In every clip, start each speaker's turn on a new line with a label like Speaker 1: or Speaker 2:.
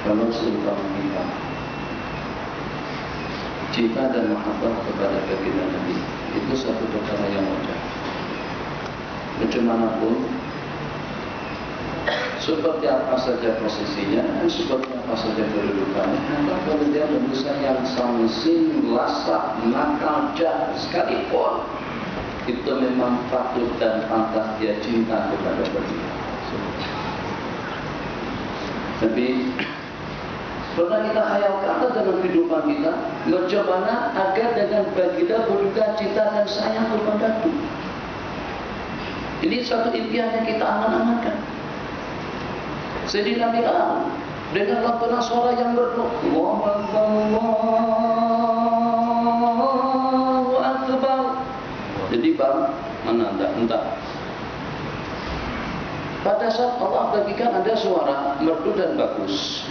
Speaker 1: Kalau seumpama kita cinta dan mahabbah kepada baginda Nabi itu satu perkara yang wajar. Bagaimanapun, seperti apa saja posisinya dan seperti apa saja kedudukannya, maka kalau dia manusia yang samsin, lasak, nakal, jahat sekalipun, itu memang patut dan pantas dia cinta kepada baginda. Tapi pernah kita hayalkan dalam kehidupan kita, bagaimana agar dengan baginda berduka cita dan sayang kepada Tuhan. Ini satu impian yang kita angan-angankan. Sayyidina Bilal dengan lantunan suara yang merdu, Allahu Akbar. Jadi bang, mana entah. Pada saat Allah bagikan ada suara merdu dan bagus,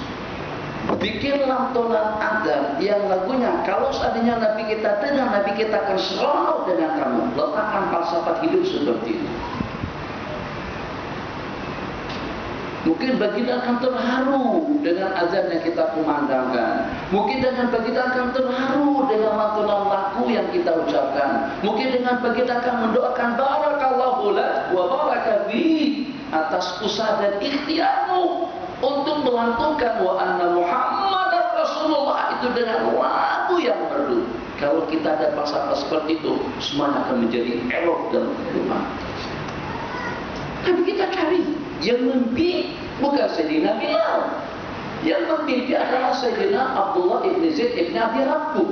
Speaker 1: bikin lantunan adzan yang lagunya kalau seandainya Nabi kita dengar, Nabi kita akan seronok dengan kamu. Letakkan falsafah hidup seperti itu. Mungkin baginda akan terharu dengan azan yang kita kumandangkan. Mungkin dengan baginda akan terharu dengan lantunan lagu yang kita ucapkan. Mungkin dengan baginda akan mendoakan barakallahu lak wa baraka fi atas usaha dan ikhtiarmu untuk melantunkan wa anna Muhammadar Rasulullah itu dengan lagu yang merdu. Kalau kita ada falsafah seperti itu, semuanya akan menjadi elok dalam kehidupan. Tapi kita cari yang mimpi bukan Sayyidina Bilal. Yang memimpi adalah Sayyidina Abdullah ibn Zaid ibn Abi Rabbuh.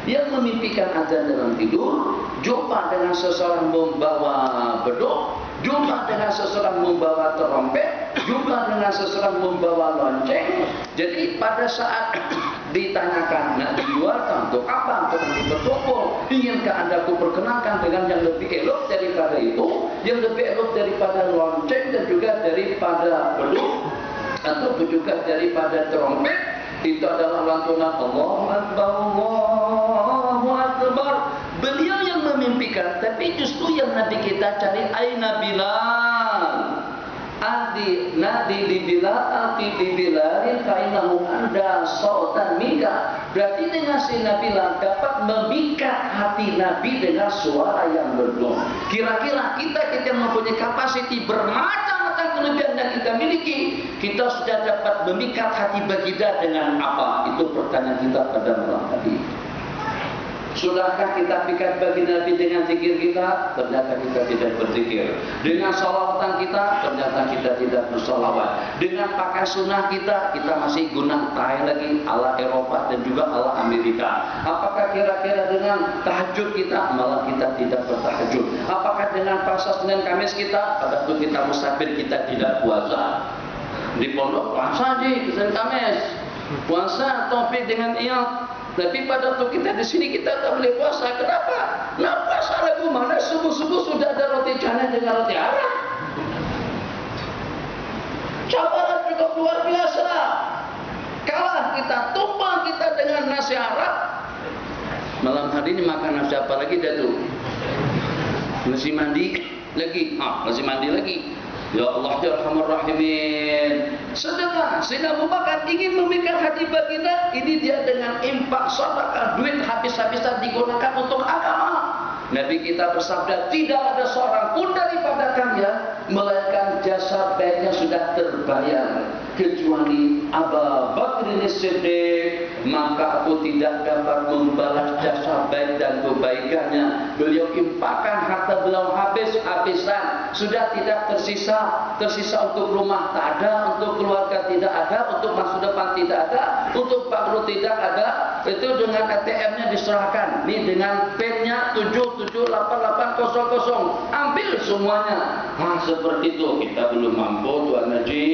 Speaker 1: Yang memimpikan azan dalam tidur, jumpa dengan seseorang membawa beduk, jumpa dengan seseorang membawa trompet, jumpa dengan seseorang membawa lonceng. Jadi pada saat ditanyakan, nak dijualkan untuk apa, untuk nanti berkumpul, inginkah anda ku perkenalkan dengan yang lebih elok daripada itu, yang lebih elok daripada lonceng dan juga daripada beduk, atau juga daripada trompet. Itu adalah lantunan Allahu Akbar, Allahu Akbar. Beliau yang memimpikan, tapi justru yang Nabi kita cari, aina Bilal, adi nadi di Bilal, ati di Bilalin, kainahu anda sautan mika. Berarti dengan si Nabi dapat memikat hati Nabi dengan suara yang merdu. Kira-kira kita yang mempunyai kapasiti bermacam-macam kelebihan yang kita miliki, kita sudah dapat memikat hati baginda dengan apa? Itu pertanyaan kita pada malam tadi. Sudahkah kita pikat baginda Nabi dengan zikir kita? Ternyata kita tidak berzikir. Dengan salawatan kita, ternyata kita tidak bersalawat. Dengan pakai sunnah kita masih guna tai lagi ala Eropa dan juga ala Amerika. Apakah kira-kira dengan tahajud kita, malah kita tidak bertahajud? Apakah dengan puasa Senin Kamis kita, pada waktu kita musafir kita tidak puasa? Di pondok puasa aja Senin Kamis, puasa topik dengan iyad. Tapi pada waktu kita di sini kita tak boleh puasa. Kenapa? Nah, puasa lagu mana subuh-subuh sudah ada roti canai dengan roti Arab. Cabaran cukup luar biasa. Kalah kita, tumpang kita dengan nasi Arab. Malam hari ini makan nasi apa lagi dah tu? Nasi mandi lagi. Nasi mandi lagi. Ya Allah ya Arhamar Rahimin. Sedekah. Sehingga Abu Bakar ingin memikat hati baginda. Ini dia dengan impak sedekah, duit habis-habisan digunakan untuk agama. Nabi kita bersabda, tidak ada seorang pun daripada kalian melainkan jasa baiknya sudah terbayar kecuali Abu Bakar As-Siddiq. Maka aku tidak dapat membalas jasa baik dan kebaikannya. Beliau impakkan harta beliau habis-habisan, sudah tidak tersisa untuk rumah tak ada, untuk keluarga tidak ada, untuk masa depan tidak ada, untuk Pak Guru tidak ada. itu dengan ATM-nya diserahkan. Nih dengan PIN-nya 778800, ambil semuanya. Nah, seperti itu kita belum mampu Tuan Haji.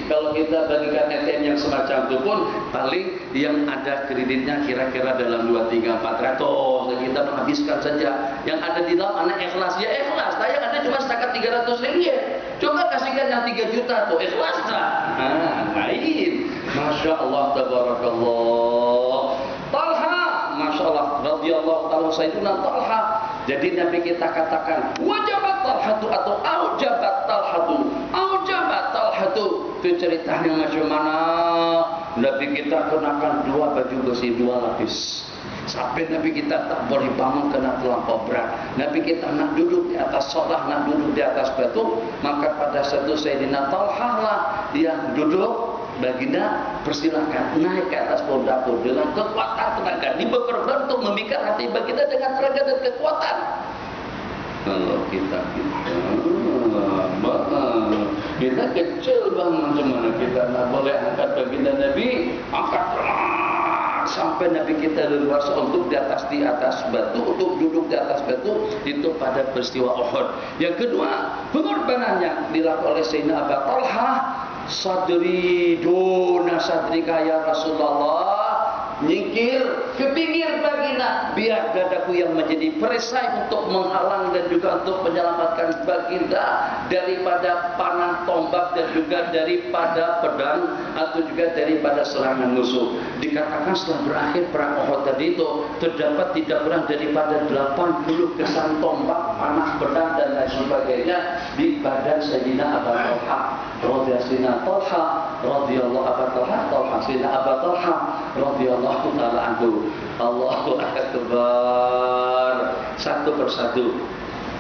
Speaker 1: Kalau kita bagikan ATM yang semacam itu pun paling yang ada kreditnya kira-kira dalam 2, 3, 400. Dan kita menghabiskan saja. Yang ada di dalam anak ikhlas, ya ikhlas. Nah, yang ada cuma setakat 300 ringgit. Coba kasihkan yang 3 juta tuh, ikhlas tak? Nah, lain. Masya Allah, tabarakallah. Talha, Masya Allah, radhiyallahu ta'ala Sayyidina Talha. Jadi Nabi kita katakan, wajabat Talhatu atau aujabat Talhatu. Aujabat Talhatu. Itu ceritanya macam mana Nabi kita kenakan 2 baju besi 2 lapis. Sampai Nabi kita tak boleh bangun kena terlampau berat. Nabi kita nak duduk di atas solah, nak duduk di atas batu. Maka pada satu Sayyidina Talha lah yang duduk. Baginda persilakan naik ke atas pohon dapur dengan kekuatan tenaga. Diberperban untuk memikat hati baginda dengan tenaga dan kekuatan. Kalau kita kecil bang, macam mana kita nak boleh angkat baginda Nabi, angkat sampai Nabi kita leluasa untuk di atas batu, untuk duduk di atas batu. Itu pada peristiwa Uhud. Yang kedua, pengorbanannya dilakukan oleh Sayyidina Abu Talha. Sadri duna sadrika ya Rasulullah, nyingkir ke pinggir baginda biar dadaku yang menjadi perisai untuk menghalang dan juga untuk menyelamatkan baginda daripada panah tombak dan juga daripada pedang atau juga daripada serangan musuh. Dikatakan setelah berakhir perang Uhud tadi itu terdapat tidak kurang daripada 80 kesan tombak, panah, pedang dan lain sebagainya di badan Sayyidina Abu Talha radhiyallahu ta'ala anhu. Allahu akbar. Satu persatu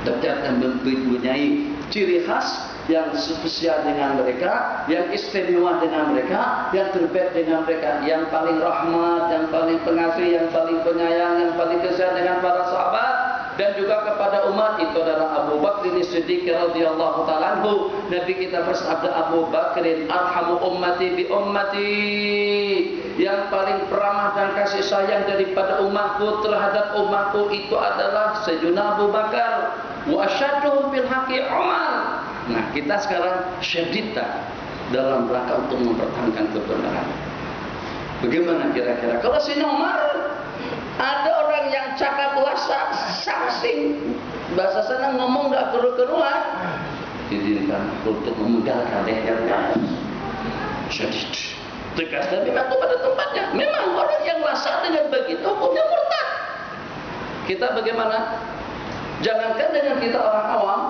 Speaker 1: tercatat mempunyai ciri khas yang spesial dengan mereka, yang istimewa dengan mereka, yang terbaik dengan mereka, yang paling rahmat, yang paling pengasih, yang paling penyayang, yang paling kasihan dengan para sahabat dan juga kepada umat. Itu adalah Abu Bakr As-Siddiq radhiyallahu ta'ala anhu. Nabi kita bersabda, Abu Bakrin arhamu ummati bi ummati, yang paling peramah dan kasih sayang daripada umatku terhadap umatku itu adalah Sayyidina Abu Bakar. Wa asyadduhum bil haqqi Umar. Nah, kita sekarang syadidta dalam rangka untuk mempertahankan kebenaran. Bagaimana kira-kira kalau Sayyidina Umar? Ada orang yang cakap lasa saksing, bahasa sana ngomong gak keru-keruan, diizinkan untuk memudahkan lehernya. Syadid, tegas dan memang pada tempatnya. Memang orang yang lasa dengan begitu hukumnya murtad. Kita bagaimana? Jangankan dengan kita orang awam,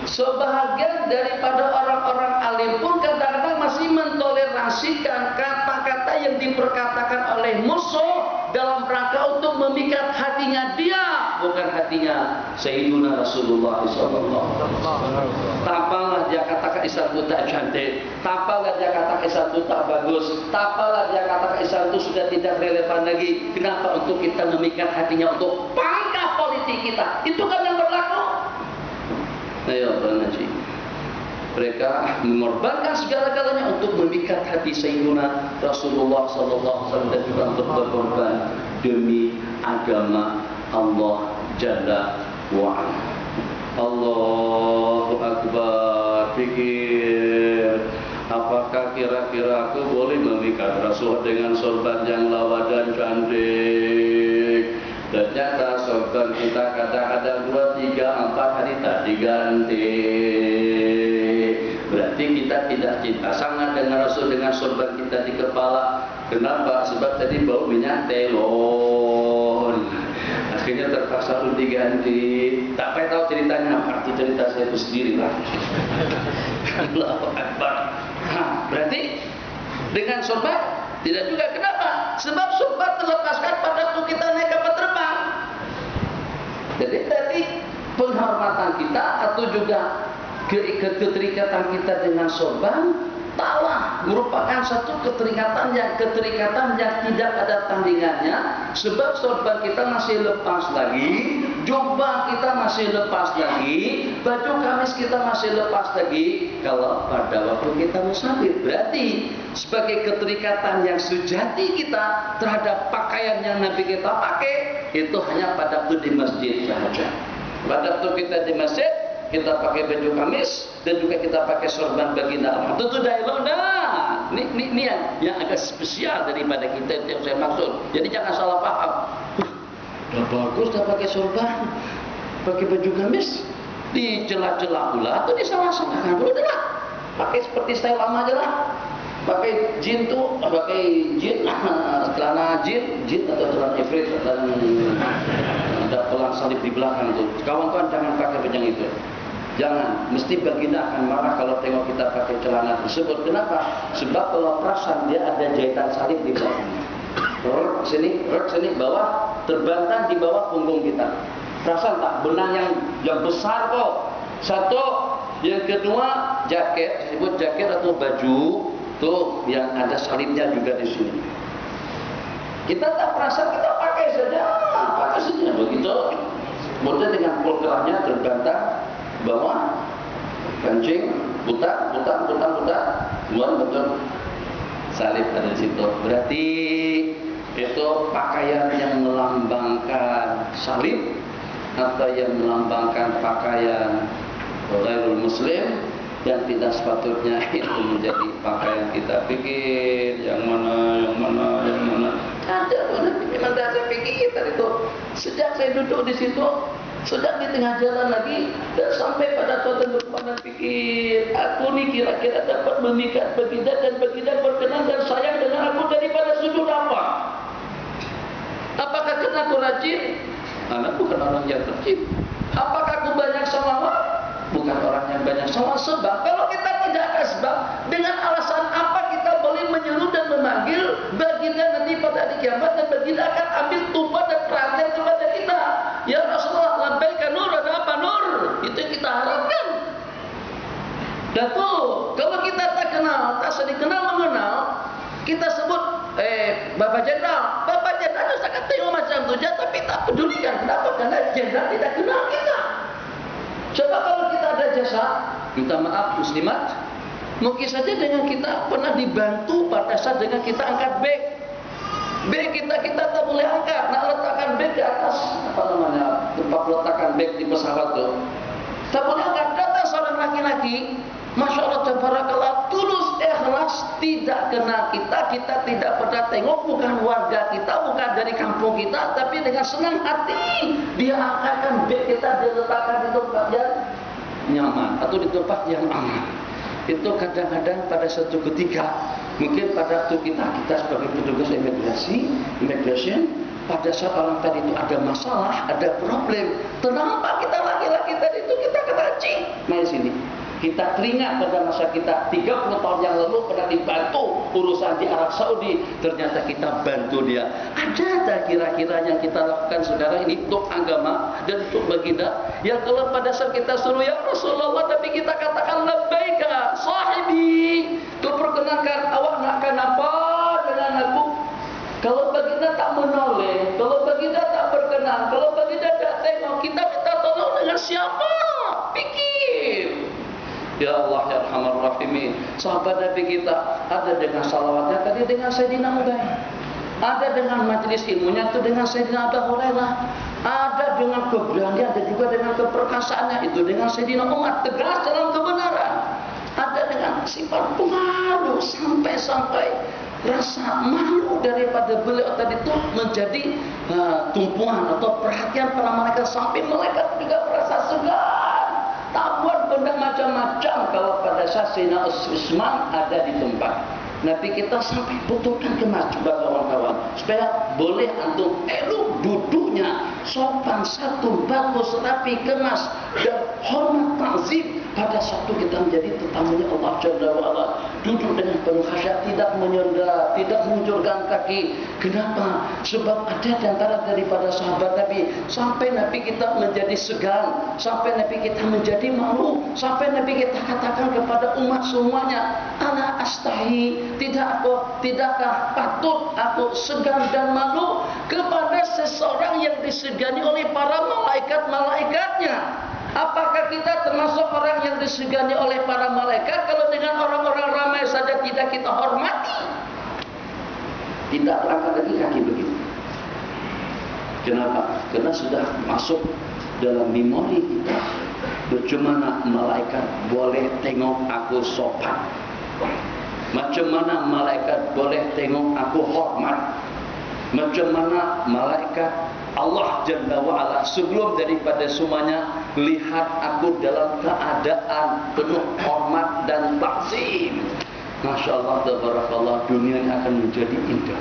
Speaker 1: sebahagian daripada orang-orang alim pun kadang-kadang masih mentoleransikan kata-kata yang diperkatakan oleh musuh dalam rangka untuk memikat hatinya dia, bukan hatinya Sayyiduna Rasulullah SAW. Tapalah dia katakan Islam itu tak cantik, tapalah dia katakan Islam itu tak bagus, tapalah dia katakan Islam itu sudah tidak relevan lagi. Kenapa? Untuk kita memikat hatinya, untuk pangkah politik kita. Itu kan yang berlaku. Ayo Tuan Haji, mereka mengorbankan segala-galanya untuk memikat hati Sayyidina Rasulullah SAW dan juga untuk berkorban demi agama Allah Jalla wa'ala. Allahu Akbar. Pikir, apakah kira-kira aku boleh memikat Rasul dengan sorban yang lawa dan cantik? Ternyata sorban kita kadang-kadang 2, 3, 4 hari tak diganti. Berarti kita tidak cinta sangat dengan Rasul dengan sorban kita di kepala. Kenapa? Sebab tadi bau minyak telon. Akhirnya terpaksa pun diganti. Tak payah tahu ceritanya apa, itu cerita saya itu sendiri lah. Allahu Akbar. Berarti dengan sorban tidak juga. Kenapa? Sebab sorban terlepaskan pada waktu kita naik kapal terbang. Jadi tadi penghormatan kita atau juga keterikatan kita dengan sorban cintalah merupakan satu keterikatan yang tidak ada tandingannya. Sebab sorban kita masih lepas lagi, jubah kita masih lepas lagi, baju gamis kita masih lepas lagi kalau pada waktu kita musafir. Berarti sebagai keterikatan yang sejati kita terhadap pakaian yang Nabi kita pakai, itu hanya pada waktu di masjid saja. Pada waktu kita di masjid, kita pakai baju gamis dan juga kita pakai sorban baginda. Tentu dialog. Nah, ini yang agak spesial daripada kita, itu yang saya maksud. Jadi jangan salah paham. Udah bagus dah pakai sorban, pakai baju gamis, di celah-celah pula atau di salah-salahkan. Udahlah, pakai seperti style lama aja lah. Pakai jin tuh, pakai jin, celana jin atau celana ifrit dan ada pelang salib di belakang tuh. Kawan-kawan jangan pakai baju itu. Jangan, mesti baginda akan marah kalau tengok kita pakai celana tersebut. Kenapa? Sebab kalau perasan dia ada jahitan salib di belakang. Sini, bawah, terbentang di bawah punggung kita. Perasan tak? Benang yang besar kok. Satu, yang kedua jaket, disebut jaket atau baju tuh yang ada salibnya juga di sini. Kita tak perasan, kita pakai saja begitu. Kemudian dengan polkeranya terbentang bawah, kancing, buta, keluar betul salib ada di situ. Berarti itu pakaian yang melambangkan salib atau yang melambangkan pakaian ghairul muslim, yang tidak sepatutnya itu menjadi pakaian kita. Pikir yang mana. Ada memang saya pikir tadi itu. Sejak saya duduk di situ, sedang di tengah jalan lagi, dan sampai pada suatu berpandang pikir, aku ni kira-kira dapat memikat baginda dan baginda berkenan dan sayang dengan aku daripada sujud apa? Apakah karena aku rajin? Anak bukan orang yang rajin. Apakah aku banyak salawat? Bukan orang yang banyak salawat. Sebab kalau kita tidak ada sebab, dengan alasan apa kita boleh menyeru dan memanggil baginda nanti pada hari kiamat, dan baginda akan ambil tumpah dan perhatian kepada kita. Ya Rasulullah, labbaika nur, ada apa nur? Itu yang kita harapkan. Dan tuh, kalau kita tak kenal, tak sedih kenal mengenal, kita sebut Bapak Jenderal. Bapak Jenderal sangat tengok macam tu je, tapi tak pedulikan. Kenapa? Karena Jenderal tidak kenal kita. Coba kalau kita ada jasa, minta maaf muslimat, mungkin saja dengan kita pernah dibantu pada saat dengan kita angkat beg. Beg kita tak boleh angkat, nak letakkan beg di atas tempat letakkan beg di pesawat tu. Tak boleh angkat. Datang seorang laki-laki, Masya Allah, tabarakallah, tulus, ikhlas, tidak kenal kita tidak pernah tengok, bukan warga kita, bukan dari kampung kita, tapi dengan senang hati dia angkatkan beg kita, dia letakkan di tempat yang nyaman atau di tempat yang aman. Itu kadang-kadang pada suatu ketika, mungkin pada waktu kita sebagai petugas immigration, pada saat orang tadi itu ada masalah, ada problem, kenapa kita laki-laki tadi itu kita kepancing? Mari sini. Kita teringat pada masa kita 30 tahun yang lalu pernah dibantu urusan di Arab Saudi. Ternyata kita bantu dia. Ada tak kira-kira yang kita lakukan saudara ini untuk agama dan untuk baginda? Yang kalau pada saat kita suruh ya Rasulullah, tapi kita katakan labbaika sahibi, kau perkenankan awak nakkan apa dengan aku? Kalau baginda tak menoleh, kalau baginda tak berkenan, kalau baginda tak tengok, kita minta tolong dengan siapa? Pikir. Ya Allah ya Arhamar Rahimin. Sahabat Nabi kita ada dengan salawatnya tadi dengan Sayyidina Ubay, ada dengan majlis ilmunya itu dengan Sayyidina Abu Hurairah, ada dengan keberanian dan juga dengan keperkasaannya itu dengan Sayyidina Umar, tegas dalam kebenaran, ada dengan sifat pemalu sampai rasa malu daripada beliau tadi itu menjadi tumpuan atau perhatian para malaikat, sampai malaikat juga merasa segan. Tak buat benda macam-macam kalau pada saat Sayyidina Utsman ada di tempat. Nabi kita sampai butuhkan kemas juga kawan-kawan supaya boleh antum elok duduknya, sopan santun, bagus, rapi, kemas, dan hormat ta'zim. Pada satu kita menjadi tetamunya Allah Jalla wa'ala, duduk dengan penuh khasyat, tidak menyenda, tidak menjurkan kaki. Kenapa? Sebab ada di antara daripada sahabat Nabi, sampai Nabi kita menjadi segan, sampai Nabi kita menjadi malu, sampai Nabi kita katakan kepada umat semuanya, ana astahi, tidakkah patut aku segan dan malu kepada seseorang yang disegani oleh para malaikat-malaikatnya. Apakah kita termasuk orang yang disegani oleh para malaikat kalau dengan orang-orang ramai saja tidak kita hormati? Tidak terangkat lagi kaki begitu. Kenapa? Karena sudah masuk dalam memori kita. Bagaimana malaikat boleh tengok aku sopan? Macam mana malaikat boleh tengok aku hormat? Macam mana malaikat Allah Jalla wa'ala sebelum daripada semuanya lihat aku dalam keadaan penuh hormat dan ta'zim. Masya Allah, tabarakallah, dunia ini akan menjadi indah,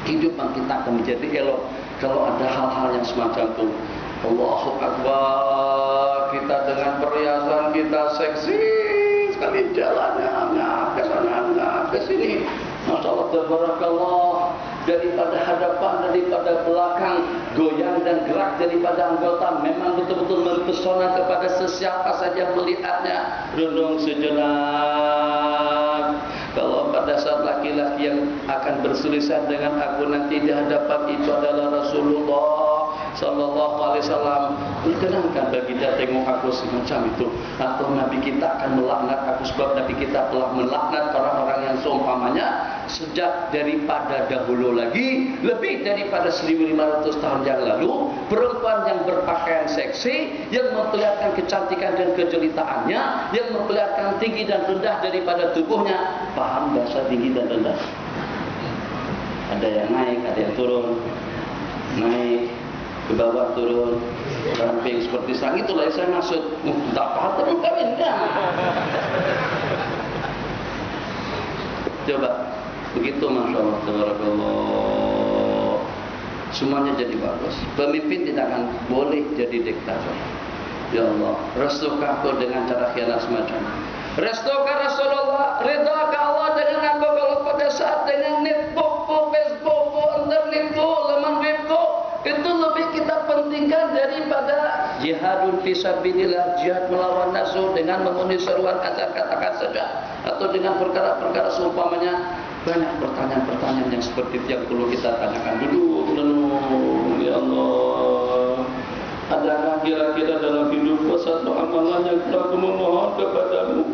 Speaker 1: kehidupan kita akan menjadi elok kalau ada hal-hal yang semacam itu. Allahu Akbar, kita dengan perhiasan kita seksi sekali, jalannya ke sana ke sini. Masya Allah, tabarakallah, daripada hadapan, daripada belakang, goyang dan gerak daripada anggota memang betul-betul mempesona kepada sesiapa saja melihatnya. Renung sejenak. Kalau pada saat laki-laki yang akan berselisih dengan aku nanti di hadapan itu adalah Rasulullah Sallallahu Alaihi Wasallam, tenangkan bagi dia tengok aku semacam itu. Atau Nabi kita akan melaknat aku sebab Nabi kita telah melaknat orang-orang yang seumpamanya sejak daripada dahulu lagi, lebih daripada 1500 tahun yang lalu. Perempuan yang berpakaian seksi, yang memperlihatkan kecantikan dan kejelitaannya, yang memperlihatkan tinggi dan rendah daripada tubuhnya. Paham bahasa tinggi dan rendah? Ada yang naik, ada yang turun. Naik ke bawah, turun, ramping seperti serang. Itulah yang saya maksud. Tak paham tapi kawin kan? Coba begitu, Masya Allah, tabarakallah, semuanya jadi bagus. Pemimpin tidak akan boleh jadi diktator. Ya Allah, restukah aku dengan cara khianat semacam ini? Restukah Rasulullah, ridhakah Allah dengan aku kalau pada saat dengan net buku, Facebook, internet, laman web itu lebih kita pentingkan daripada jihadun fisabilillah, jihad melawan nafsu dengan memenuhi seruan azan, katakan saja, atau dengan perkara-perkara seumpamanya. Banyak pertanyaan-pertanyaan yang seperti itu yang perlu kita tanyakan dulu. Ya Allah, adakah kira-kira dalam hidupku satu amalan yang telah aku memohon kepadamu,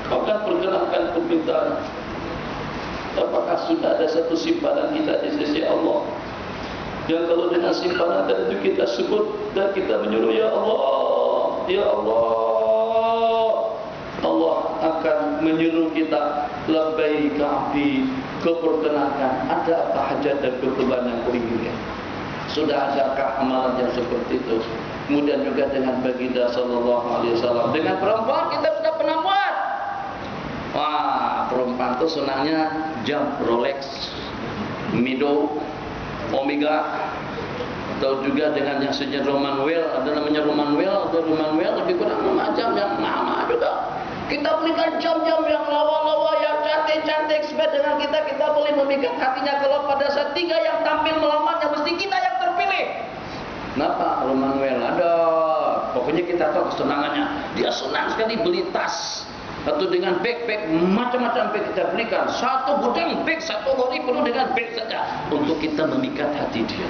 Speaker 1: kau akan perkenankan permintaan? Apakah sudah ada satu simpanan kita di sisi Allah yang kalau dengan simpanan itu kita sebut dan kita menyuruh ya Allah, ya Allah, Allah akan menyuruh kita labbaika abdi, kau perkenankan, ada apa hajat dan keperluan yang kau inginkan? Sudah adakah amalan yang seperti itu? Kemudian juga dengan baginda Sallallahu Alaihi Wasallam, dengan perempuan kita sudah pernah buat. Wah, perempuan itu senangnya jam Rolex, Mido, Omega, atau juga dengan yang sejenis Roman Well, ada namanya Roman Well, atau Roman Well lebih kurang macam yang lama juga. Kita belikan jam-jam yang lawa-lawa, yang cantik-cantik, supaya dengan kita boleh memikat hatinya. Kalau pada saat tiga yang tampil melamarnya, mesti kita yang terpilih. Kenapa? Roman Well ada. Pokoknya kita tahu kesenangannya. Dia senang sekali beli tas, atau dengan bag-bag, macam-macam bag kita belikan. Satu gudang bag, satu lori penuh dengan bag saja untuk kita memikat hati dia.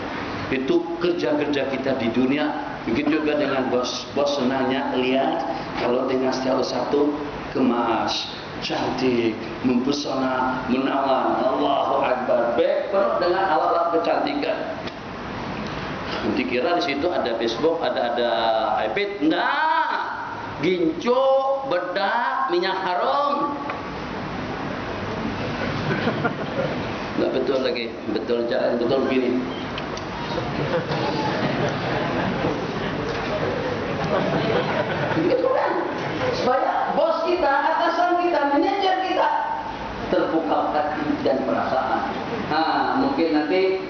Speaker 1: Itu kerja-kerja kita di dunia. Begitu juga dengan bos. Bos senangnya lihat kalau dengan salah satu kemas, cantik, mempesona, menawan. Allahu Akbar, bag penuh dengan alat-alat kecantikan. Nanti kira di situ ada Facebook, ada iPad. Enggak. Gincu, bedak, minyak harum. Enggak betul lagi. Betul cara betul begini. Begitu kan? Supaya bos kita, atasan kita, manajer kita terbuka hati dan perasaan. Mungkin nanti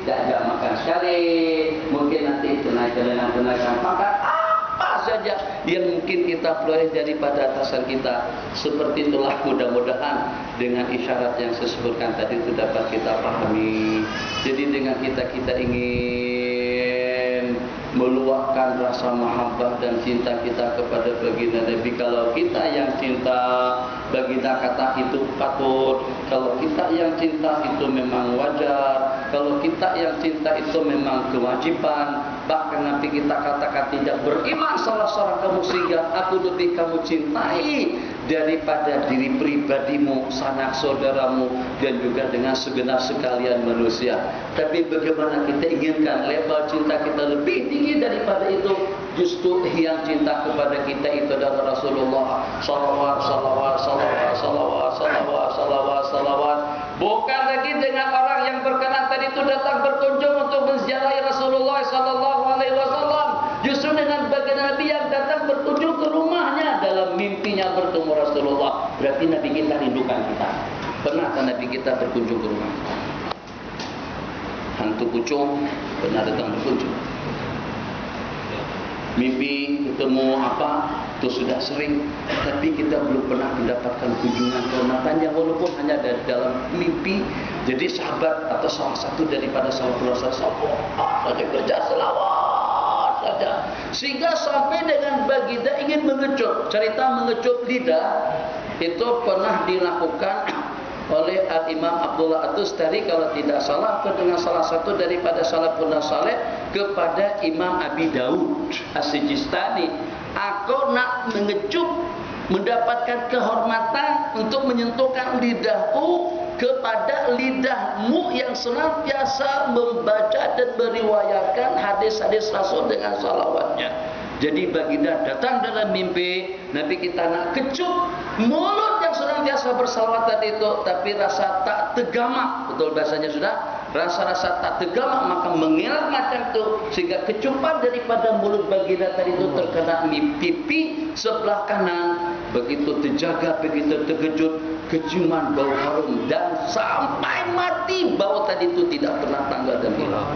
Speaker 1: yang mungkin kita peroleh daripada atasan kita. Seperti itulah mudah-mudahan dengan isyarat yang saya sebutkan tadi itu dapat kita pahami. Jadi dengan kita ingin meluahkan rasa mahabbah dan cinta kita kepada baginda Nabi. Kalau kita yang cinta, baginda kata itu patut. Kalau kita yang cinta itu memang wajar. Kalau kita yang cinta itu memang kewajiban. Bahkan nanti kita katakan tidak beriman salah seorang kamu sehingga aku lebih kamu cintai daripada diri pribadimu, sanak saudaramu, dan juga dengan segenap sekalian manusia. Tapi bagaimana kita inginkan level cinta kita lebih tinggi daripada itu? Justru yang cinta kepada kita itu adalah Rasulullah salawat. Bukan lagi dengan orang yang berkenan tadi itu datang berkunjung untuk menziarahi Rasulullah sallallahu alaihi wasallam. Justru dengan baginda Nabi yang datang berkunjung ke rumahnya dalam mimpinya bertemu Rasulullah. Berarti Nabi kita rindukan kita. Pernahkah Nabi kita berkunjung ke rumah kita? Hantu pucung pernah datang berkunjung. Mimpi ketemu apa itu sudah sering, tapi kita belum pernah mendapatkan kunjungan kehormatannya walaupun hanya dari dalam mimpi. Jadi sahabat atau salah satu daripada sahabat Rasulullah saja kerja selawat saja, sehingga sampai dengan baginda ingin mengecup. Cerita mengecup lidah itu pernah dilakukan oleh Al-Imam Abdullah At-Tustari kalau tidak salah, atau dengan salah satu daripada salafun saleh kepada Imam Abi Daud As-Sijistani. Aku nak mengecup, mendapatkan kehormatan untuk menyentuhkan lidahku kepada lidahmu yang senantiasa membaca dan meriwayatkan hadis-hadis Rasul dengan salawatnya. Jadi baginda datang dalam mimpi, Nabi kita nak kecup mulut yang senantiasa bersalawat itu, tapi rasa tak tegamak, betul bahasanya sudah, rasa-rasa tak tegamak maka mengilat macam itu, sehingga kecupan daripada mulut baginda tadi itu terkena pipi sebelah kanan. Begitu terjaga, begitu terkejut, keciuman bau harum, dan sampai mati bau tadi itu tidak pernah tanggal dan hilang.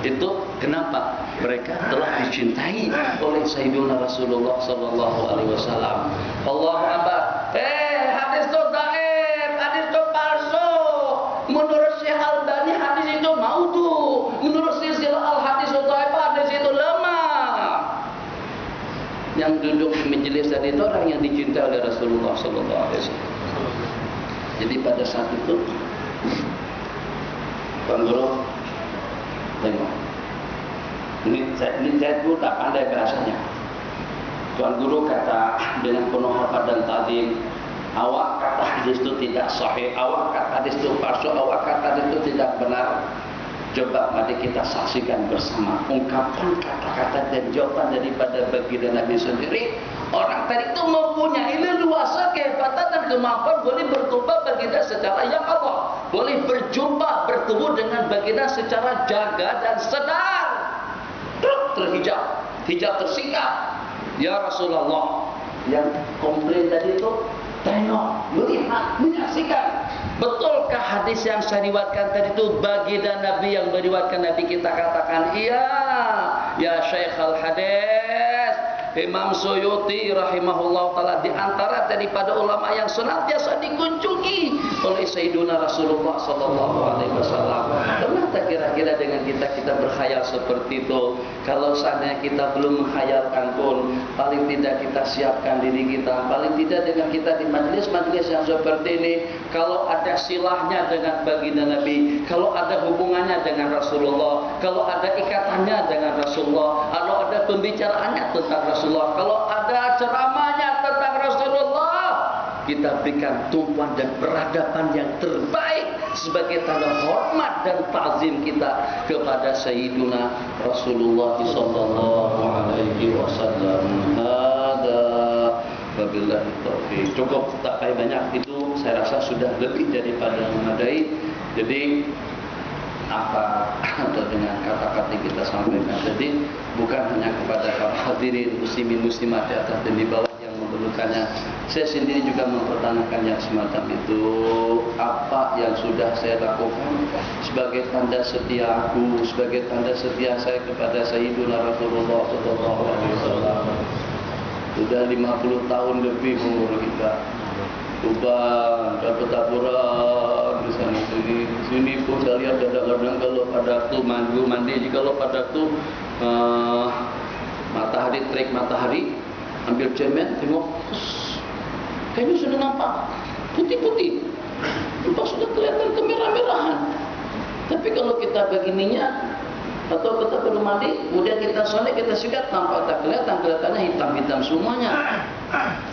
Speaker 1: Itu kenapa? Mereka telah dicintai oleh Sayyidina Rasulullah sallallahu alaihi wasallam. Allahu Akbar. Hadis itu dhaif, hadis itu palsu. Menurut Syekh Albani hadis itu maudhu. Menurut silsilah al-hadis dhaif hadis itu lemah. Yang duduk di majelis tadi itu orang yang dicintai oleh Rasulullah sallallahu alaihi wasallam. Jadi pada saat itu Tuan Guru tengok. Ini saya pun tak pandai bahasanya. Tuan Guru kata dengan penuh hormat dan takdim, awak kata hadis itu tidak sahih, awak kata hadis itu palsu, awak kata hadis itu tidak benar. Coba mari kita saksikan bersama ungkapan kata-kata dan jawaban daripada baginda Nabi sendiri. Orang tadi itu mempunyai leluasa, kehebatan dan kemampuan boleh berjumpa baginda secara yang Allah, boleh berjumpa bertemu dengan baginda secara jaga dan sedar. Terhijab, hijab tersingkap. Ya Rasulullah, yang komplain tadi itu tengok, melihat, menyaksikan. Betulkah hadis yang saya riwayatkan tadi itu baginda Nabi yang meriwayatkan Nabi kita katakan iya. Ya Syekh Al-Hadis Imam Suyuti rahimahullah ta'ala di antara daripada ulama yang senantiasa dikunjungi oleh Sayyiduna Rasulullah sallallahu alaihi wasallam. Pernah tak kira-kira dengan kita berkhayal seperti itu? Kalau seandainya kita belum menghayalkan pun, paling tidak kita siapkan diri kita. Paling tidak dengan kita di majelis-majelis yang seperti ini, kalau ada silahnya dengan baginda Nabi, kalau ada hubungannya dengan Rasulullah, kalau ada ikatannya dengan Rasulullah, kalau ada pembicaraannya tentang Rasulullah, kalau ada ceramahnya tentang Rasulullah, kita berikan tumpuan dan peradaban yang terbaik sebagai tanda hormat dan ta'zim kita kepada Sayyiduna Rasulullah sallallahu alaihi wasallam. Ada wabillahi taufiq. Cukup, tak payah banyak, itu saya rasa sudah lebih daripada memadai. Jadi apa atau dengan kata-kata yang kita sampaikan tadi bukan hanya kepada para hadirin muslimin muslimat di atas dan di bawah yang mengeluhkannya. Saya sendiri juga mempertanyakannya semacam itu. Apa yang sudah saya lakukan sebagai tanda setia aku, sebagai tanda setia saya kepada Sayyidina Rasulullah SAW. Sudah 50 tahun lebih umur kita. Ubah, dapat taburan di sana sini pun saya lihat kadang-kadang kalau pada tu mandi, kalau pada tu matahari, terik matahari, ambil cermin, tengok, kayaknya sudah nampak putih-putih, nampak sudah kelihatan kemerah-merahan. Tapi kalau kita begininya, atau kita perlu mandi, kemudian kita solat, kita sikat, nampak tak kelihatan, kelihatannya hitam-hitam semuanya.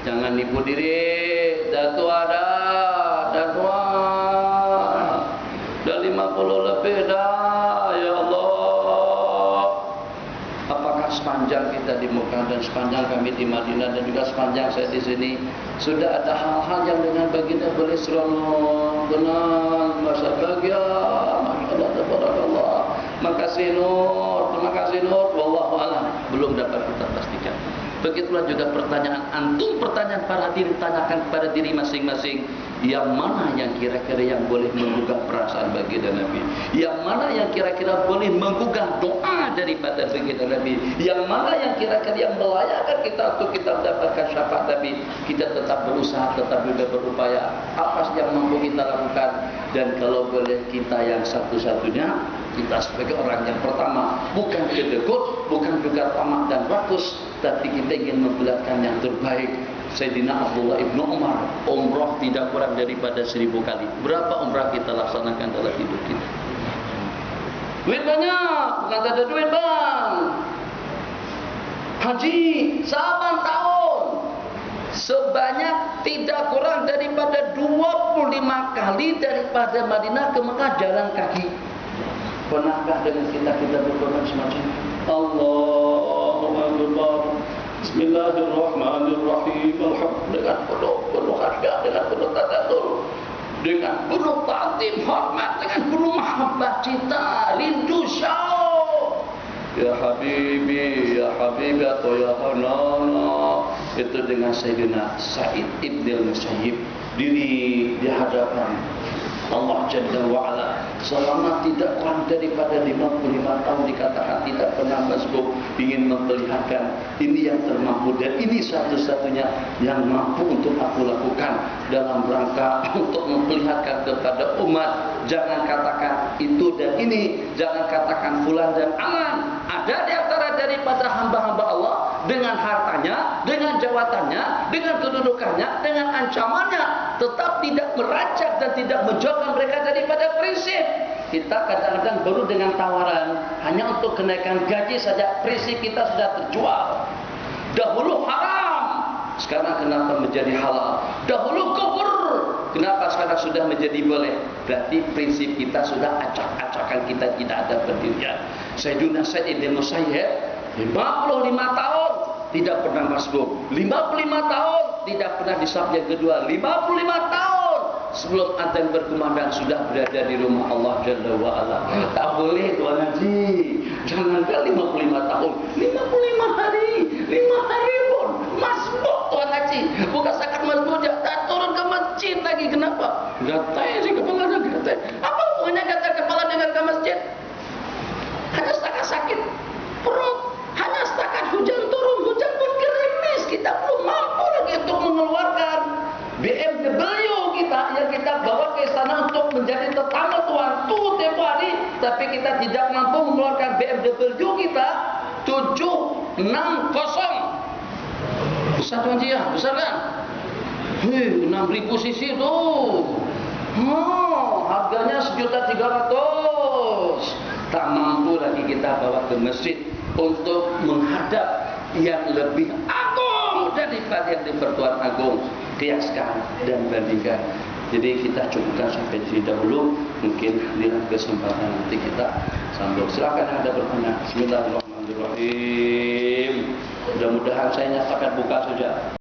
Speaker 1: Jangan nipu diri. Datuk ada, dah 50 lebih dah, ya Allah. Apakah sepanjang kita di Mekah dan sepanjang kami di Madinah dan juga sepanjang saya di sini sudah ada hal-hal yang dengan baginda boleh seronok, tenang, merasa bahagia, masyaallah, tabarakallah. Makasih Nur, terima kasih Nur. Wallahu a'lam, belum dapat kita pastikan. Begitulah juga pertanyaan antum, pertanyaan para diri, tanyakan kepada diri masing-masing, yang mana yang kira-kira yang boleh menggugah perasaan baginda Nabi, yang mana yang kira-kira boleh menggugah doa daripada baginda Nabi, yang mana yang kira-kira yang melayakkan kita untuk kita mendapatkan syafaat Nabi. Kita tetap berusaha, tetap juga berupaya apa yang mampu kita lakukan. Dan kalau boleh kita yang satu-satunya, kita sebagai orang yang pertama bukan kedekut, bukan juga tamak dan rakus, tapi kita ingin memperlihatkan yang terbaik. Sayyidina Abdullah ibnu Umar, umrah tidak kurang daripada 1000 kali. Berapa umrah kita laksanakan dalam hidup kita? Duit banyak, bukan ada duit bang. Haji saban tahun sebanyak tidak kurang daripada 25 kali daripada Madinah ke Mekah jalan kaki. Pernahkah dengan kita berkorban semacam itu? Allahu Akbar. Bismillahirrahmanirrahim. Alhamdulillah, dengan penuh harga, dengan penuh tadabbur, dengan penuh ta'zim, hormat, dengan penuh mahabbah, cinta, rindu, syauq. Ya Habibi, ya Habibi, atau ya Hanana. Itu dengan Sayyidina Sa'id ibn al-Musayyib, diri di hadapan Allah Jalla wa'ala selama tidak kurang daripada 55 tahun, dikatakan tidak pernah masbuk, ingin memperlihatkan ini yang termampu dan ini satu-satunya yang mampu untuk aku lakukan dalam rangka untuk memperlihatkan kepada umat. Jangan katakan itu dan ini, jangan katakan fulan dan aman. Ada di antara daripada hamba-hamba Allah dengan hartanya, dengan jabatannya, dengan kedudukannya, dengan ancamannya, tetap tidak merancak dan tidak menjauhkan mereka daripada prinsip. Kita kadang-kadang baru dengan tawaran hanya untuk kenaikan gaji saja, prinsip kita sudah terjual. Dahulu haram, sekarang kenapa menjadi halal? Dahulu kufur, kenapa sekarang sudah menjadi boleh? Berarti prinsip kita sudah acak-acakan, kita tidak ada pendirian. Sayyidina Sa'id ibn Musayyib 55 tahun tidak pernah masbuk, 55 tahun tidak pernah di saf yang kedua, 55 tahun sebelum adzan berkumandang sudah berada di rumah Allah Jalla wa'ala. Tak boleh Tuan Haji, jangankan 55 tahun, 55 hari, 5 hari pun masbuk Tuan Haji. Bukan sakat masbuk, tak turun ke masjid lagi. Kenapa? Gatai si kepala, gatai. Apa hubungannya gatai kepala dengan ke masjid? Hanya setakat sakit perut, hanya setakat hujan turun, hujan pun gerimis, kita belum mampu lagi untuk mengeluarkan BMW kita yang kita bawa ke sana untuk menjadi tetangga tuan tuh tempo hari, tapi kita tidak mampu mengeluarkan BMW kita 760. Besar tuan Ji ya, besar kan? 6.000 cc tuh. Harganya 1.300.000. Tak mampu lagi kita bawa ke masjid untuk menghadap yang lebih agung daripada yang di Pertuan Agung. Kiaskan dan bandingkan. Jadi kita cukupkan sampai di sini dahulu. Mungkin di kesempatan nanti kita sambung. Silakan ada bertanya. Bismillahirrahmanirrahim. Mudah-mudahan saya nyatakan buka saja.